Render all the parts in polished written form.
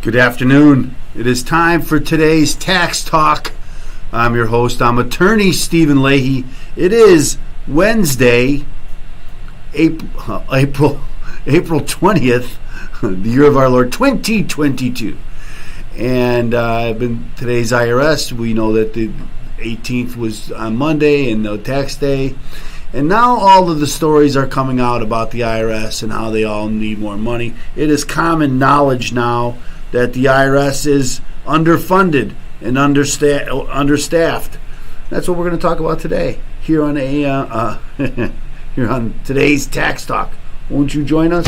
Good afternoon. It is time for today's Tax Talk. I'm your host. I'm attorney Stephen Leahy. It is Wednesday, April 20th, the year of our Lord 2022. And today's IRS. We know that the 18th was on Monday and no tax day. And now all of the stories are coming out about the IRS and how they all need more money. It is common knowledge now that the IRS is underfunded and understaffed. That's what we're going to talk about today here on here on today's Tax Talk. Won't you join us?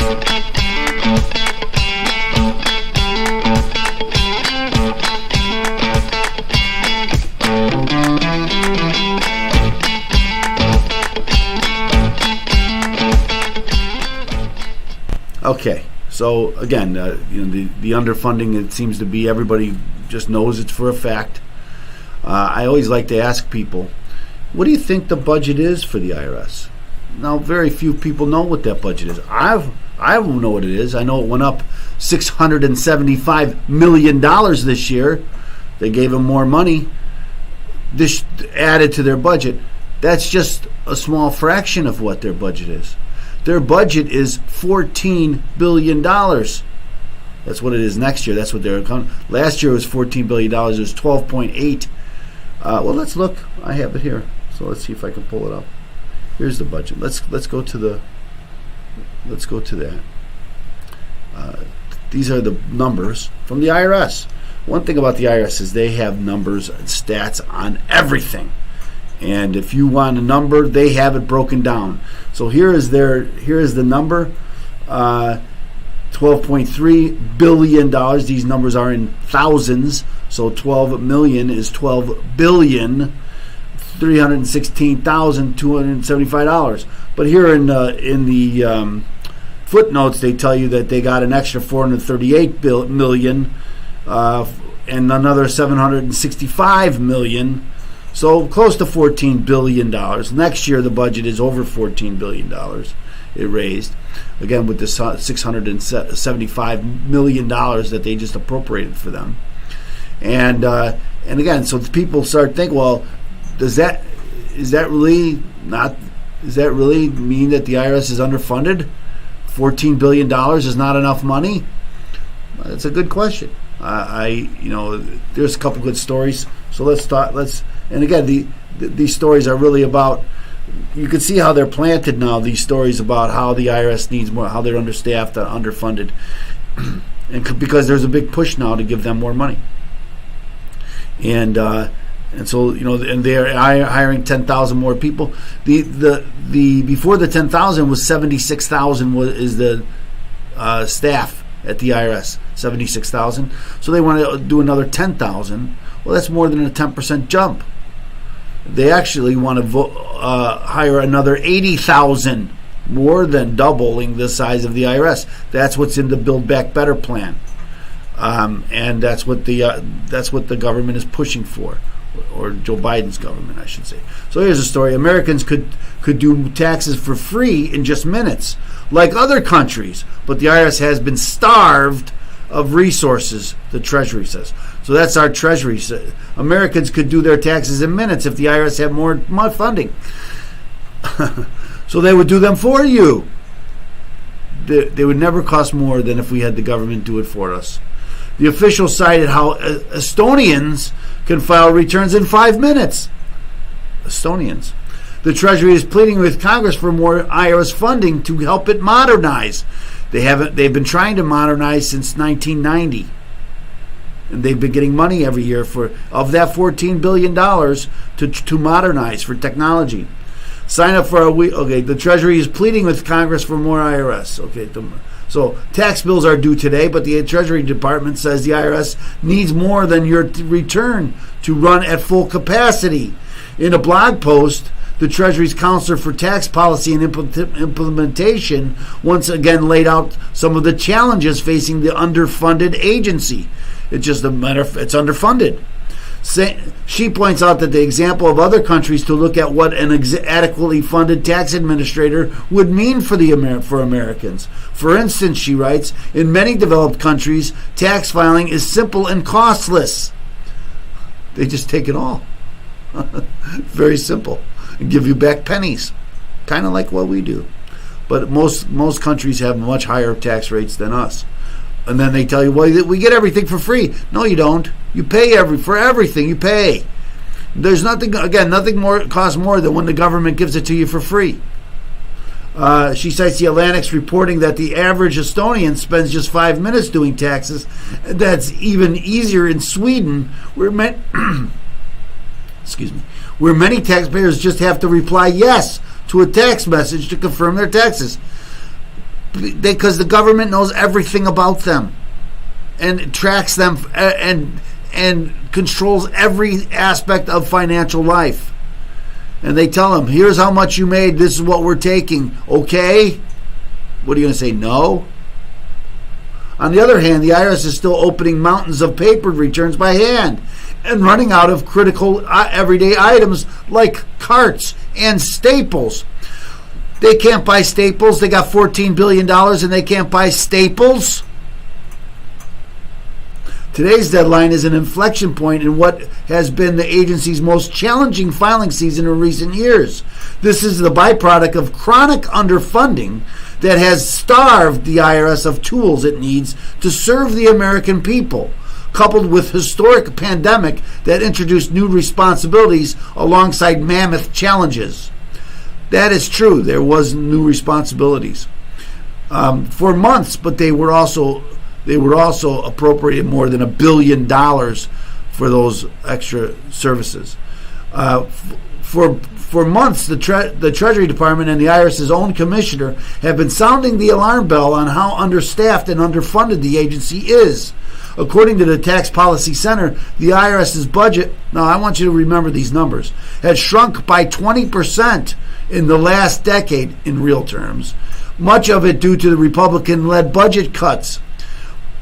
Okay. So again, the underfunding, it seems to be everybody just knows it's for a fact. I always like to ask people, what do you think the budget is for the IRS? Now, very few people know what that budget is. I don't know what it is. I know it went up $675 million this year. They gave them more money. This added to their budget. That's just a small fraction of what their budget is. Their budget is $14 billion. That's what it is next year. That's what they're accounting. Last year it was $14 billion. It was 12.8. Well, let's look. I have it here. So let's see if I can pull it up. Here's the budget. Let's go to that. These are the numbers from the IRS. One thing about the IRS is they have numbers and stats on everything. And if you want a number, they have it broken down. So here is the number, $12.3 billion. These numbers are in thousands. So 12 million is $12,316,275. But here in the footnotes, they tell you that they got an extra 438 million and another 765 million. So close to $14 billion. Next year, the budget is over $14 billion. It raised, again, with the $675 million that they just appropriated for them. And again, so people start thinking, well, does that really mean that the IRS is underfunded? $14 billion is not enough money? That's a good question. There's a couple good stories. So let's start. And again, these stories are really about, you can see how they're planted now, these stories about how the IRS needs more, how they're understaffed, underfunded, and because there's a big push now to give them more money. And so, and they're hiring 10,000 more people. The before the 10,000 was 76,000 is the staff at the IRS, 76,000. So they want to do another 10,000. Well, that's more than a 10% jump. They actually want to hire another 80,000, more than doubling the size of the IRS. That's what's in the Build Back Better plan, and that's what the government is pushing for, or Joe Biden's government, I should say. So here's a story: Americans could do taxes for free in just minutes, like other countries, but the IRS has been starved of resources, the Treasury says. So that's our Treasury. Americans could do their taxes in minutes if the IRS had more funding. So they would do them for you. They would never cost more than if we had the government do it for us. The official cited how Estonians can file returns in 5 minutes. Estonians. The Treasury is pleading with Congress for more IRS funding to help it modernize. They've been trying to modernize since 1990. And they've been getting money every year of that $14 billion to modernize for technology. Sign up for a week. Okay, the Treasury is pleading with Congress for more IRS. Okay, so tax bills are due today, but the Treasury Department says the IRS needs more than your return to run at full capacity. In a blog post, the Treasury's Counselor for Tax Policy and Implementation once again laid out some of the challenges facing the underfunded agency. It's just a matter of it's underfunded. She points out that the example of other countries to look at what an adequately funded tax administrator would mean for Americans. For instance, she writes, in many developed countries, tax filing is simple and costless. They just take it all. Very simple. And give you back pennies. Kind of like what we do. But most countries have much higher tax rates than us. And then they tell you, well, we get everything for free. No, you don't. You pay for everything. You pay. There's nothing more costs more than when the government gives it to you for free. She cites the Atlantic's reporting that the average Estonian spends just 5 minutes doing taxes. That's even easier in Sweden, where where many taxpayers just have to reply yes to a text message to confirm their taxes. Because the government knows everything about them and tracks them and controls every aspect of financial life. And they tell them, here's how much you made, this is what we're taking. Okay? What are you going to say? No? On the other hand, the IRS is still opening mountains of paper returns by hand and running out of critical everyday items like carts and staples. They can't buy staples. They got $14 billion and they can't buy staples. Today's deadline is an inflection point in what has been the agency's most challenging filing season in recent years. This is the byproduct of chronic underfunding that has starved the IRS of tools it needs to serve the American people, coupled with historic pandemic that introduced new responsibilities alongside mammoth challenges. That is true. There was new responsibilities for months, but they were also appropriated more than $1 billion for those extra services. For months, the Treasury Department and the IRS's own commissioner have been sounding the alarm bell on how understaffed and underfunded the agency is. According to the Tax Policy Center, the IRS's budget, now I want you to remember these numbers, had shrunk by 20% in the last decade in real terms, much of it due to the Republican-led budget cuts.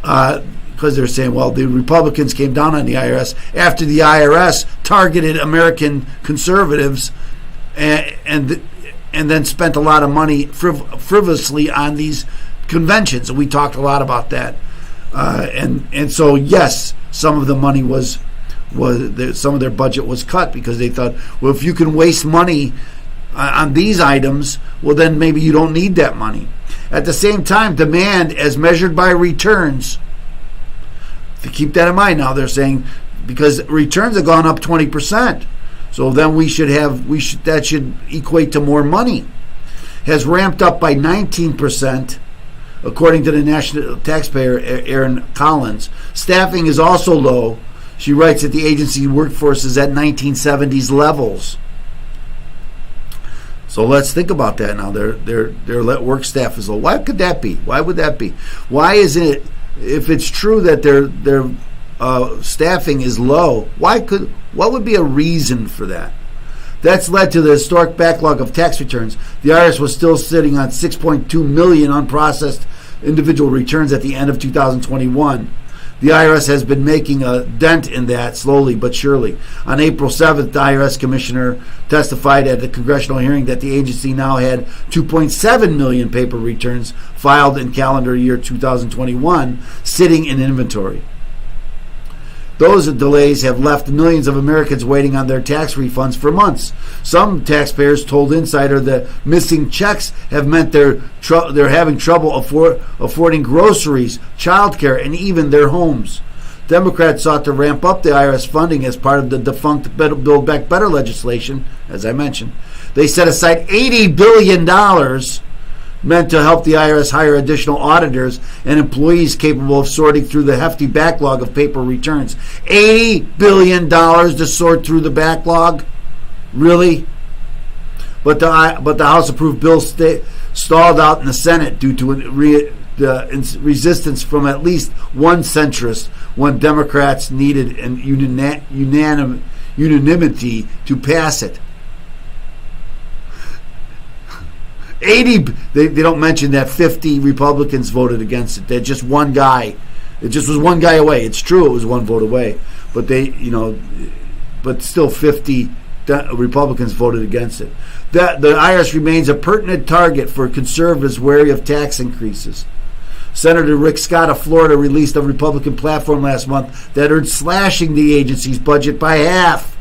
Because they're saying, well, the Republicans came down on the IRS after the IRS targeted American conservatives and then spent a lot of money frivolously on these conventions. And we talked a lot about that. And so, yes, some of the money some of their budget was cut because they thought, well, if you can waste money on these items, well, then maybe you don't need that money. At the same time, demand as measured by returns, to keep that in mind now, they're saying because returns have gone up 20%, so then that should equate to more money, has ramped up by 19%, according to the national taxpayer Erin Collins. Staffing is also low. She writes that the agency workforce is at 1970s levels. So let's think about that now. Their work staff is low. Why could that be? Why would that be? Why isn't it? If it's true that their staffing is low, what would be a reason for that? That's led to the historic backlog of tax returns. The IRS was still sitting on 6.2 million unprocessed individual returns at the end of 2021. The IRS has been making a dent in that slowly but surely. On April 7th, the IRS commissioner testified at the congressional hearing that the agency now had 2.7 million paper returns filed in calendar year 2021 sitting in inventory. Those delays have left millions of Americans waiting on their tax refunds for months. Some taxpayers told Insider that missing checks have meant they're having trouble affording groceries, childcare, and even their homes. Democrats sought to ramp up the IRS funding as part of the defunct Build Back Better legislation, as I mentioned. They set aside $80 billion meant to help the IRS hire additional auditors and employees capable of sorting through the hefty backlog of paper returns. $80 billion to sort through the backlog? Really? But the House-approved bill stalled out in the Senate due to resistance from at least one centrist when Democrats needed unanimity to pass it. 80. They don't mention that 50 Republicans voted against it. That just one guy. It just was one guy away. It's true, it was one vote away. But they, but still 50 Republicans voted against it. That the IRS remains a pertinent target for conservatives wary of tax increases. Senator Rick Scott of Florida released a Republican platform last month that urged slashing the agency's budget by half.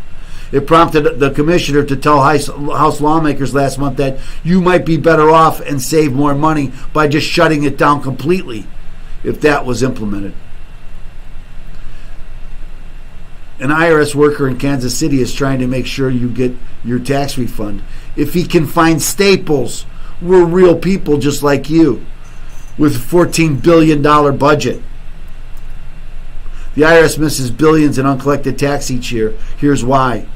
It prompted the commissioner to tell House lawmakers last month that you might be better off and save more money by just shutting it down completely if that was implemented. An IRS worker in Kansas City is trying to make sure you get your tax refund. If he can find Staples, we're real people just like you, with a $14 billion budget. The IRS misses billions in uncollected tax each year. Here's why.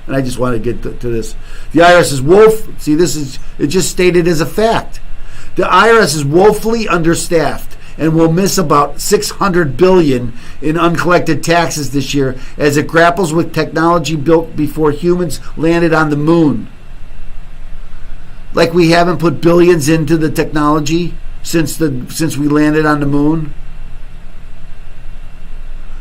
And I just want to get to this. The IRS is it just stated as a fact. The IRS is woefully understaffed and will miss about $600 billion in uncollected taxes this year as it grapples with technology built before humans landed on the moon. Like we haven't put billions into the technology since we landed on the moon.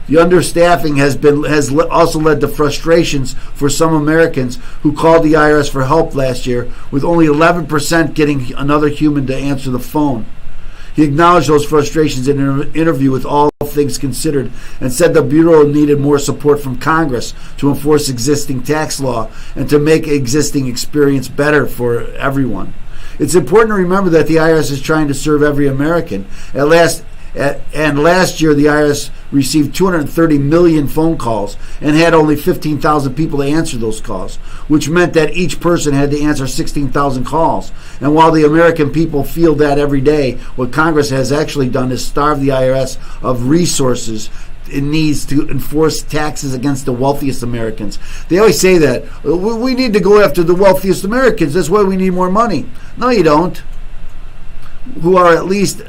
The understaffing has also led to frustrations for some Americans who called the IRS for help last year, with only 11% getting another human to answer the phone. He acknowledged those frustrations in an interview with All Things Considered and said the Bureau needed more support from Congress to enforce existing tax law and to make existing experience better for everyone. It's important to remember that the IRS is trying to serve every American. Last year, the IRS received 230 million phone calls and had only 15,000 people to answer those calls, which meant that each person had to answer 16,000 calls. And while the American people feel that every day, what Congress has actually done is starve the IRS of resources it needs to enforce taxes against the wealthiest Americans. They always say that we need to go after the wealthiest Americans. That's why we need more money. No, you don't. Who are at least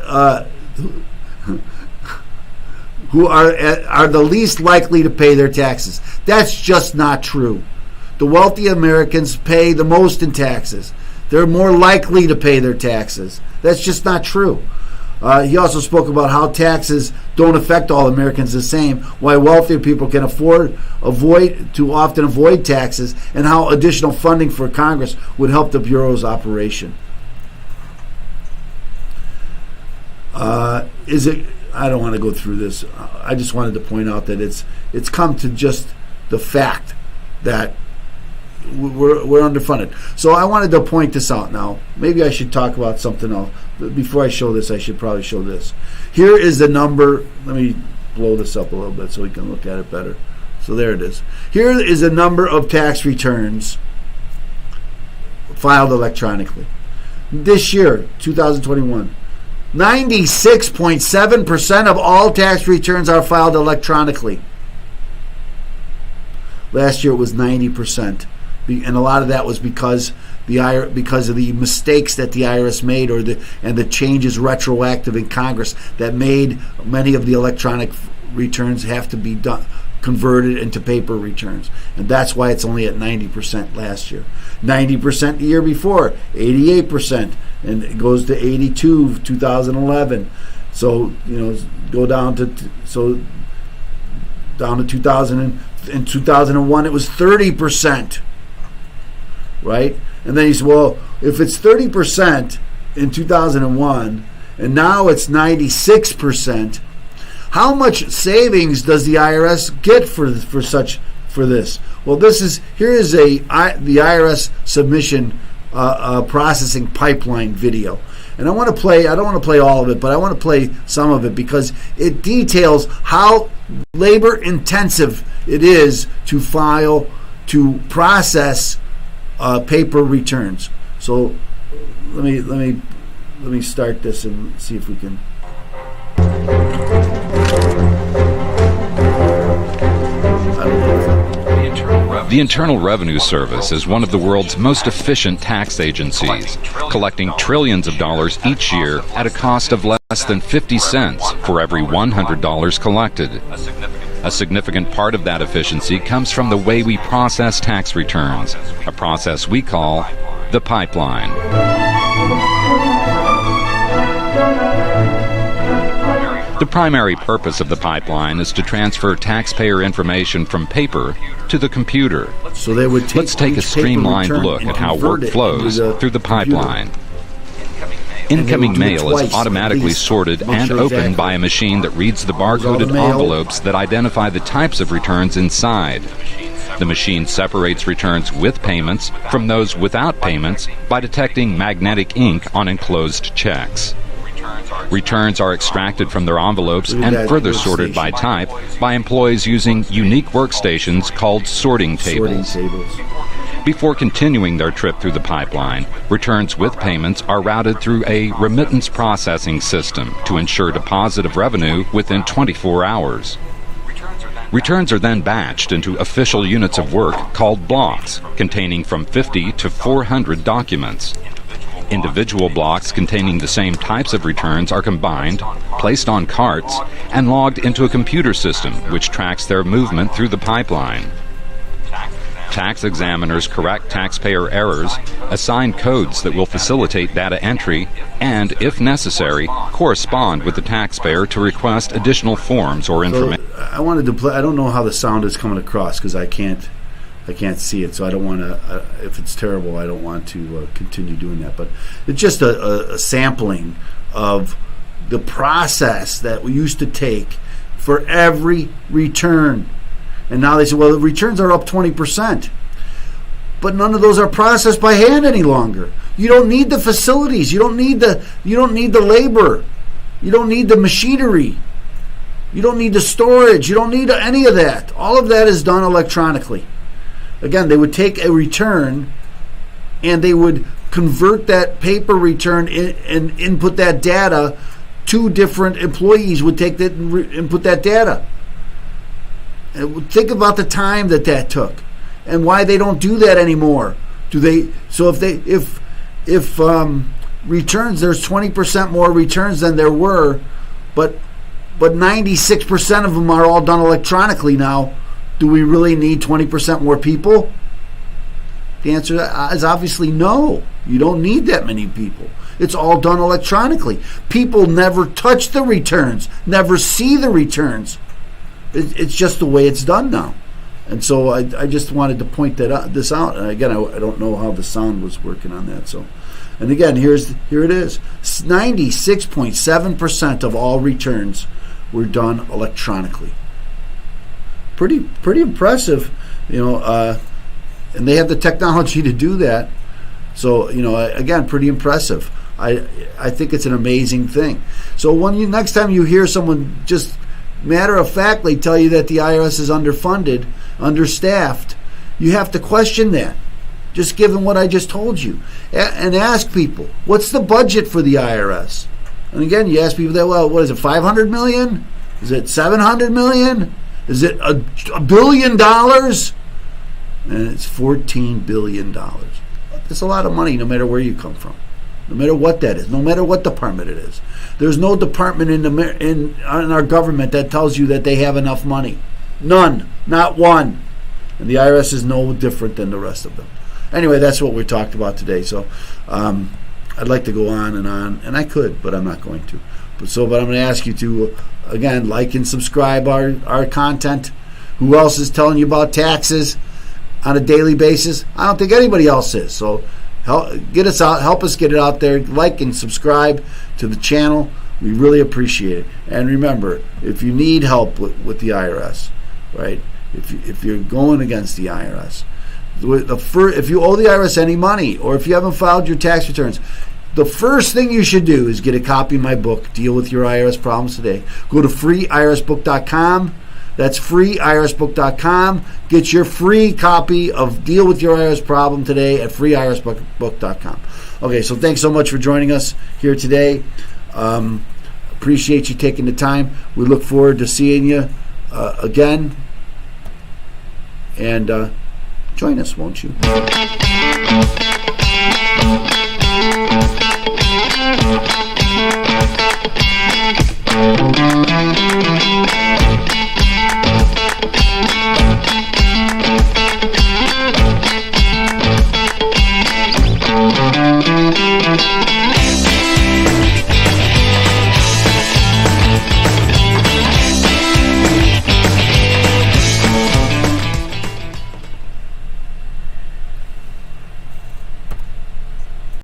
who are the least likely to pay their taxes. That's just not true. The wealthy Americans pay the most in taxes. They're more likely to pay their taxes. That's just not true. He also spoke about how taxes don't affect all Americans the same, why wealthier people can often avoid taxes, and how additional funding for Congress would help the Bureau's operation. I don't want to go through this. I just wanted to point out that it's come to just the fact that we're underfunded. So I wanted to point this out now. Maybe I should talk about something else. But before I show this, I should probably show this. Here is the number. Let me blow this up a little bit so we can look at it better. So there it is. Here is a number of tax returns filed electronically. This year, 2021, 96.7% of all tax returns are filed electronically. Last year it was 90%. And a lot of that was because of the mistakes that the IRS made, and the changes retroactive in Congress that made many of the electronic returns have to be converted into paper returns. And that's why it's only at 90% last year. 90% the year before, 88%, and it goes to 82 2011. So, go down to 2000. In 2001 it was 30%. Right? And then he said, well, if it's 30% in 2001 and now it's 96%, how much savings does the IRS get for this? Well, here is the IRS submission processing pipeline video. And I don't want to play all of it, but I want to play some of it because it details how labor intensive it is to process paper returns. So let me start this and see if we can. The Internal Revenue Service is one of the world's most efficient tax agencies, collecting trillions of dollars each year at a cost of less than 50 cents for every $100 collected. A significant part of that efficiency comes from the way we process tax returns, a process we call the pipeline. The primary purpose of the pipeline is to transfer taxpayer information from paper to the computer. So they would Let's take a streamlined look at how work flows through the pipeline. Incoming mail is automatically sorted and opened by a machine that reads the barcoded envelopes that identify the types of returns inside. The machine separates returns with payments from those without payments by detecting magnetic ink on enclosed checks. Returns are extracted from their envelopes and further sorted by type by employees using unique workstations called sorting tables. Before continuing their trip through the pipeline, returns with payments are routed through a remittance processing system to ensure deposit of revenue within 24 hours. Returns are then batched into official units of work called blocks, containing from 50 to 400 documents. Individual blocks containing the same types of returns are combined, placed on carts, and logged into a computer system which tracks their movement through the pipeline. Tax examiners correct taxpayer errors, assign codes that will facilitate data entry, and, if necessary, correspond with the taxpayer to request additional forms or information. So I wanted to play. I don't know how the sound is coming across because I can't see it. So I don't want to. If it's terrible, I don't want to continue doing that. But it's just a sampling of the process that we used to take for every return. And now they say, well, the returns are up 20%. But none of those are processed by hand any longer. You don't need the facilities. You don't need the labor. You don't need the machinery. You don't need the storage. You don't need any of that. All of that is done electronically. Again, they would take a return and they would convert that paper return and input that data. Two different employees would take that and input that data. Think about the time that took, and why they don't do that anymore. Do they? So if returns, there's 20% more returns than there were, but 96% of them are all done electronically now. Do we really need 20% more people? The answer is obviously no. You don't need that many people. It's all done electronically. People never touch the returns, never see the returns. It's just the way it's done now. And so I just wanted to point this out. And again, I don't know how the sound was working on that. So, and again, here it is. 96.7% of all returns were done electronically. Pretty impressive, and they have the technology to do that. So, again, pretty impressive. I think it's an amazing thing. So next time you hear someone just matter of factly tell you that the IRS is underfunded, understaffed, you have to question that, just given what I just told you, and ask people, what's the budget for the IRS? And again, you ask people that, well, what is it, 500 million? Is it 700 million? Is it $1 billion? And it's $14 billion. That's a lot of money no matter where you come from, no matter what that is, no matter what department it is. There's no department in our government that tells you that they have enough money. None. Not one. And the IRS is no different than the rest of them. Anyway, that's what we talked about today. So I'd like to go on, and I could, but I'm not going to. But I'm going to ask you to, again, like and subscribe our content. Who else is telling you about taxes on a daily basis? I don't think anybody else is. So help us get it out there. Like and subscribe to the channel. We really appreciate it. And remember, if you need help with the IRS, right? If you're going against the IRS, if you owe the IRS any money, or if you haven't filed your tax returns, the first thing you should do is get a copy of my book, Deal with Your IRS Problems Today. Go to freeirsbook.com. That's freeirsbook.com. Get your free copy of Deal with Your IRS Problem Today at freeirsbook.com. Okay, so thanks so much for joining us here today. Appreciate you taking the time. We look forward to seeing you again. And join us, won't you?